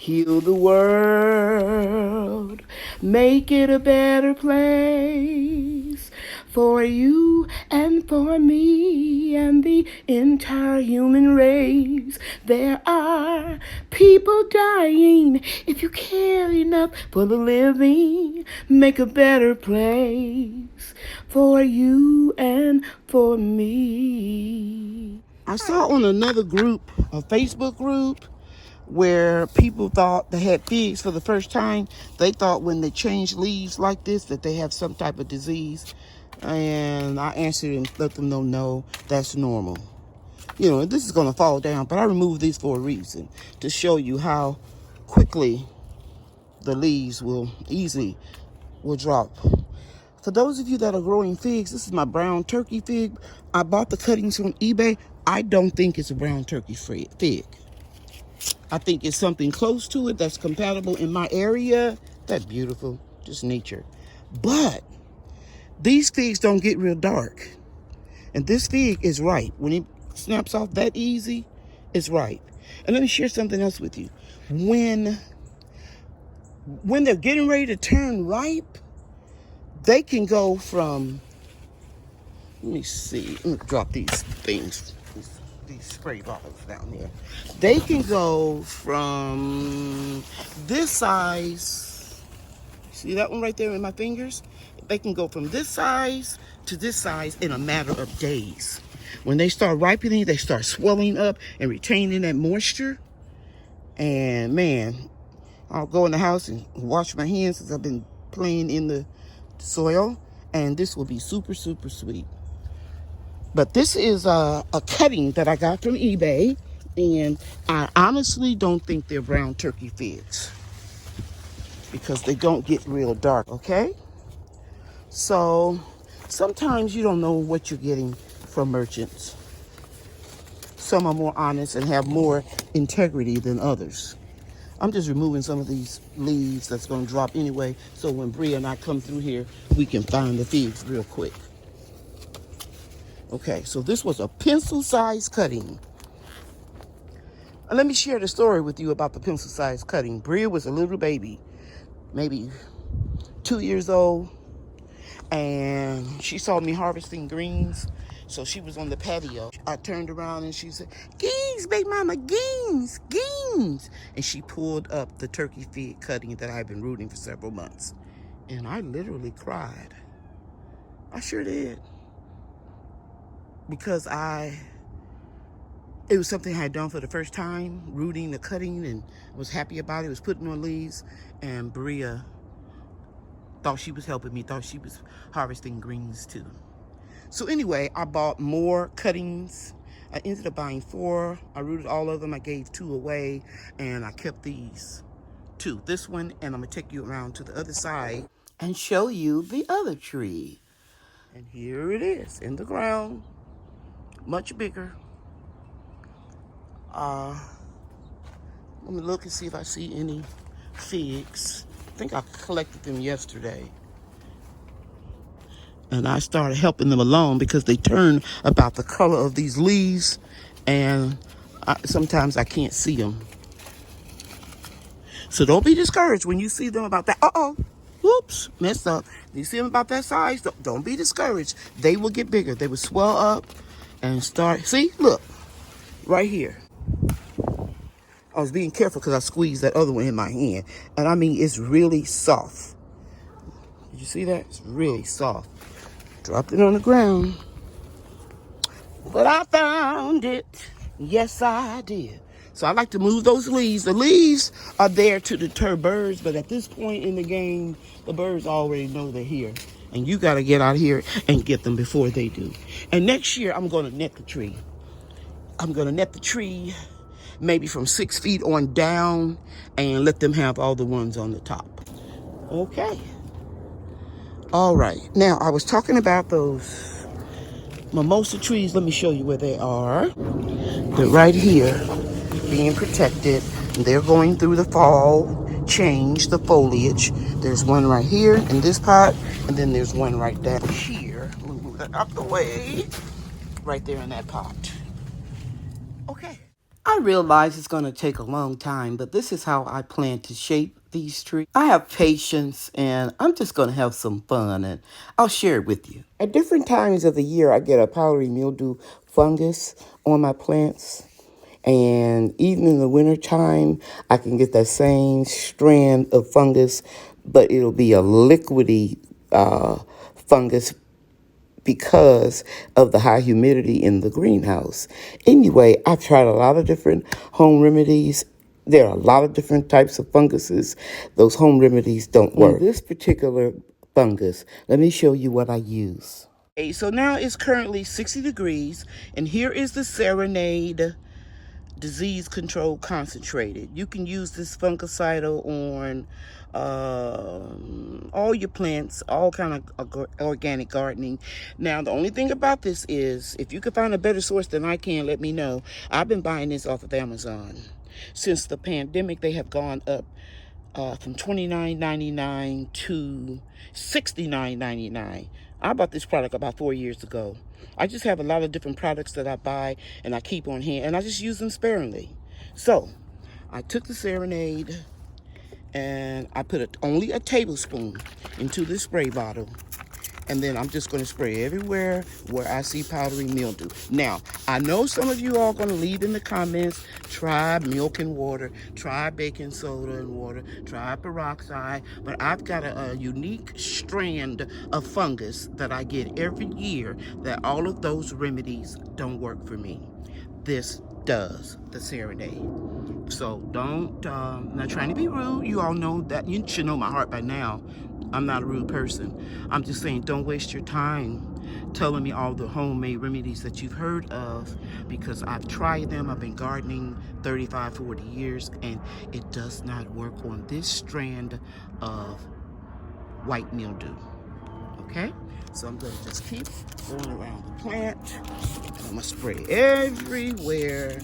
heal the world, make it a better place for you and for me and the entire human race. There are people dying. If you care enough for the living, make a better place for you and for me. I saw on another group, a Facebook group, where people thought they had figs for the first time. They thought when they change leaves like this that they have some type of disease. And I answered and let them know, no, that's normal. You know, this is going to fall down, but I removed these for a reason, to show you how quickly the leaves will drop. For those of you that are growing figs, this is my brown turkey fig. I bought the cuttings from eBay. I don't think it's a brown turkey fig. I think it's something close to it that's compatible in my area. That's beautiful, just nature. But these figs don't get real dark. And this fig is ripe. When it snaps off that easy, it's ripe. And let me share something else with you. When they're getting ready to turn ripe, they can go from, let me see, let me drop these things, these spray bottles down there. They can go from this size, see that one right there in my fingers? They can go from this size to this size in a matter of days. When they start ripening, they start swelling up and retaining that moisture. And man, I'll go in the house and wash my hands since I've been playing in the soil. And this will be super, super sweet. But this is a cutting that I got from eBay. And I honestly don't think they're brown turkey figs, because they don't get real dark, okay? So sometimes you don't know what you're getting from merchants. Some are more honest and have more integrity than others. I'm just removing some of these leaves that's going to drop anyway, so when Bria and I come through here, we can find the figs real quick. Okay, so this was a pencil-sized cutting. And let me share the story with you about the pencil-sized cutting. Bria was a little baby, maybe 2 years old, and she saw me harvesting greens. So she was on the patio. I turned around and she said, "Greens, big mama, greens, greens." And she pulled up the turkey fig cutting that I've been rooting for several months. And I literally cried. I sure did. Because it was something I had done for the first time, rooting the cutting, and was happy about it. It was putting on leaves. And Bria thought she was helping me, thought she was harvesting greens too. So anyway, I bought more cuttings. I ended up buying 4. I rooted all of them. I gave 2 away, and I kept these 2. This one, and I'm gonna take you around to the other side and show you the other tree. And here it is in the ground, much bigger. Let me look and see if I see any figs. I think I collected them yesterday. And I started helping them along because they turn about the color of these leaves, and sometimes I can't see them. So don't be discouraged when you see them about that. Whoops, messed up. You see them about that size? Don't be discouraged. They will get bigger. They will swell up and start. See, look, right here. I was being careful because I squeezed that other one in my hand. And I mean, it's really soft. Did you see that? It's really soft. Dropped it on the ground. But I found it. Yes, I did. So I like to move those leaves. The leaves are there to deter birds, but at this point in the game, the birds already know they're here. And you got to get out here and get them before they do. And next year, I'm going to net the tree. I'm going to net the tree maybe from 6 feet on down and let them have all the ones on the top. Okay. All right. Now, I was talking about those mimosa trees. Let me show you where they are. They're right here, being protected. They're going through the fall change, the foliage. There's one right here in this pot, and then there's one right down here. Let me move that out the way. Right there in that pot. Okay. I realize it's going to take a long time, but this is how I plan to shape these trees. I have patience and I'm just going to have some fun and I'll share it with you. At different times of the year, I get a powdery mildew fungus on my plants. And even in the wintertime, I can get that same strand of fungus, but it'll be a liquidy fungus because of the high humidity in the greenhouse. Anyway, I've tried a lot of different home remedies. There are a lot of different types of funguses. Those home remedies don't work. This particular fungus, let me show you what I use. Okay, so now it's currently 60 degrees, and here is the Serenade disease control concentrated. You can use this fungicidal on all your plants, all kind of organic gardening. Now, the only thing about this is, if you can find a better source than I can, let me know. I've been buying this off of Amazon. Since the pandemic, they have gone up from $29.99 to $69.99. I bought this product about 4 years ago. I just have a lot of different products that I buy and I keep on hand, and I just use them sparingly. So I took the Serenade and I put only a tablespoon into this spray bottle. And then I'm just going to spray everywhere where I see powdery mildew. Now, I know some of you are going to leave in the comments, try milk and water, try baking soda and water, try peroxide. But I've got a unique strand of fungus that I get every year that all of those remedies don't work for me. This does, the Serenade. So don't, I'm not trying to be rude. You all know that. You should know my heart by now. I'm not a rude person. I'm just saying, don't waste your time telling me all the homemade remedies that you've heard of, because I've tried them. I've been gardening 35, 40 years, and it does not work on this strand of white mildew. Okay? So I'm going to just keep going around the plant. I'm going to spray everywhere.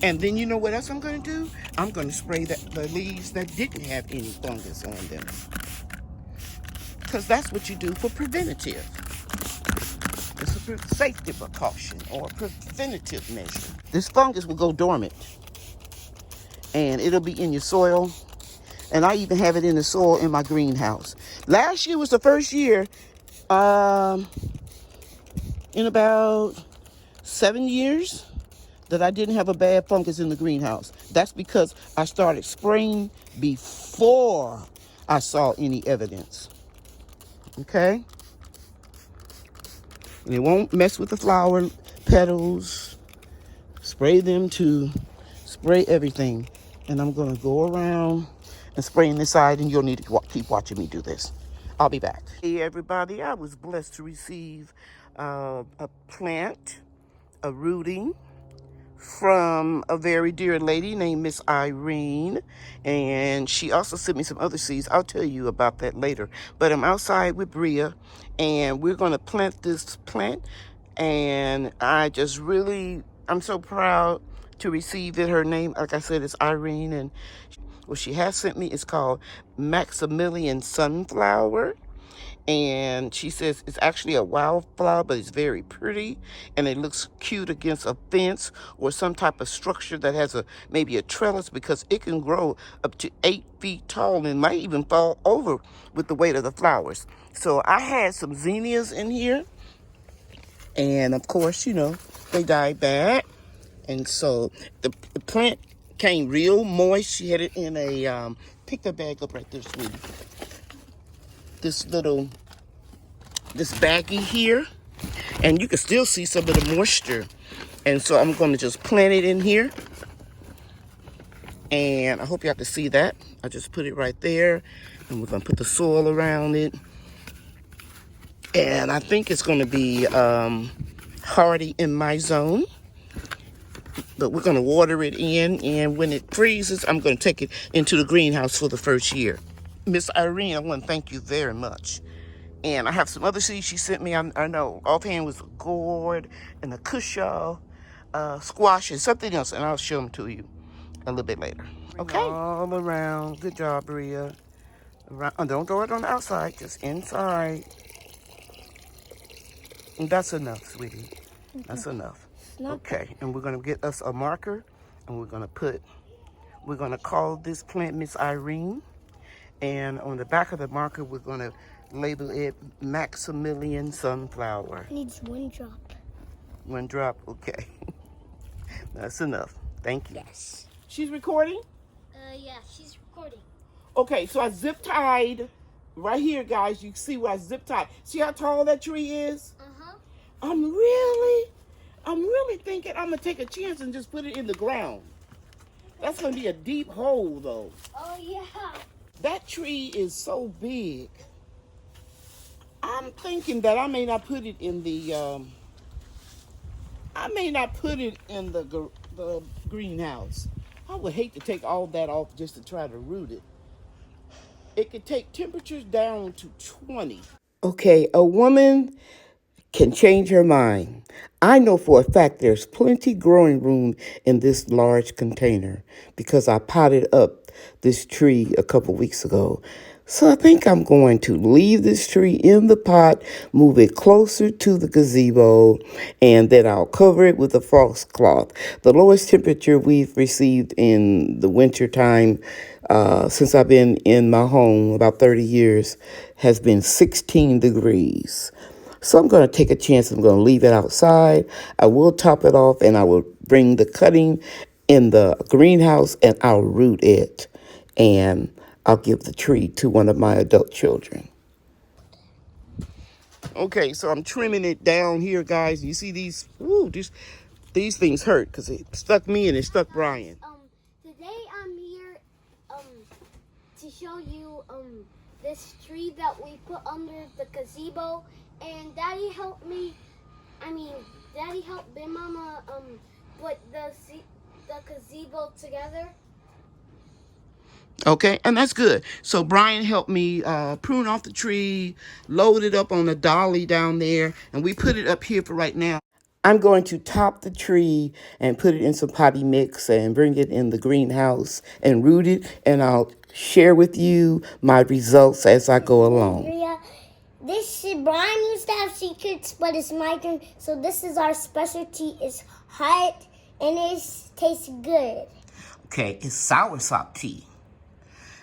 And then you know what else I'm going to do? I'm going to spray the leaves that didn't have any fungus on them. Because that's what you do for preventative. It's a safety precaution or a preventative measure. This fungus will go dormant. And it'll be in your soil. And I even have it in the soil in my greenhouse. Last year was the first year in about 7 years that I didn't have a bad fungus in the greenhouse. That's because I started spraying before I saw any evidence. Okay? And it won't mess with the flower petals. Spray them to spray everything. And I'm going to go around and spray in this side, and you'll need to keep watching me do this. I'll be back. Hey, everybody. I was blessed to receive a plant, a rooting, from a very dear lady named Miss Irene, and she also sent me some other seeds. I'll tell you about that later. But I'm outside with Bria, and we're going to plant this plant, and I'm so proud to receive it. Her name, like I said, is Irene, and what she has sent me is called Maximilian Sunflower. And she says it's actually a wildflower, but it's very pretty, and it looks cute against a fence or some type of structure that has maybe a trellis, because it can grow up to 8 feet tall and might even fall over with the weight of the flowers. So I had some zinnias in here, and of course, they died bad. And so the plant came real moist. She had it in pick the bag up right there, sweetie. This baggie here, and you can still see some of the moisture. And so I'm going to just plant it in here, and I hope y'all can see that. I just put it right there, and we're going to put the soil around it, and I think it's going to be hardy in my zone. But we're going to water it in, and when it freezes, I'm going to take it into the greenhouse for the first year. Miss Irene, I want to thank you very much. And I have some other seeds she sent me. I know offhand was a gourd and a cushaw, squash, and something else. And I'll show them to you a little bit later. Okay? All around. Good job, Bria. Don't throw it on the outside, just inside. And that's enough, sweetie. That's enough. Okay, and we're going to get us a marker, and And we're gonna call this plant Miss Irene. And on the back of the marker, we're gonna label it Maximilian Sunflower. Needs 1 drop. 1 drop, okay. That's enough. Thank you. Yes. She's recording? Yeah, she's recording. Okay, so I zip tied right here, guys. You can see where I zip tied. See how tall that tree is? Uh-huh. I'm really thinking I'm gonna take a chance and just put it in the ground. That's gonna be a deep hole though. Oh yeah. That tree is so big. I'm thinking that I may not put it in the the greenhouse. I would hate to take all that off just to try to root it. It could take temperatures down to 20. Okay, a woman can change her mind. I know for a fact there's plenty growing room in this large container because I potted up this tree a couple weeks ago. So I think I'm going to leave this tree in the pot, move it closer to the gazebo, and then I'll cover it with a frost cloth. The lowest temperature we've received in the winter time since I've been in my home, about 30 years, has been 16 degrees. So I'm going to take a chance. I'm going to leave it outside. I will top it off, and I will bring the cutting in the greenhouse, and I'll root it. And I'll give the tree to one of my adult children. Okay, so I'm trimming it down here, guys. You see these? Ooh, these things hurt because it stuck me and it stuck Brian. Today I'm here to show you this tree that we put under the gazebo, and Daddy helped me. Daddy helped Big Mama put the gazebo together. Okay, and that's good. So Brian helped me prune off the tree, load it up on the dolly down there, and we put it up here for right now. I'm going to top the tree and put it in some potty mix and bring it in the greenhouse and root it, and I'll share with you my results as I go along. Brian used to have secrets, but it's my turn. So this is our specialty. It's hot and it tastes good. Okay, it's soursop tea.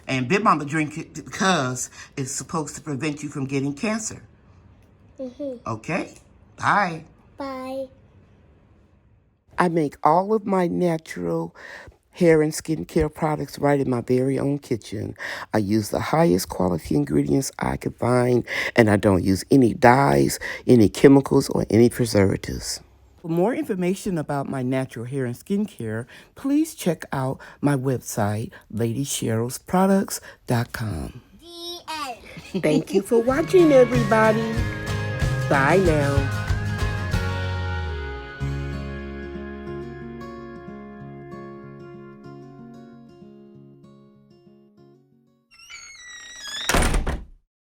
And Big Mama drink it because it's supposed to prevent you from getting cancer. Okay? Bye. Bye. I make all of my natural hair and skincare products right in my very own kitchen. I use the highest quality ingredients I can find, and I don't use any dyes, any chemicals, or any preservatives. For more information about my natural hair and skincare, please check out my website, LadyCheryl'sProducts.com. The end. Thank you for watching, everybody. Bye now.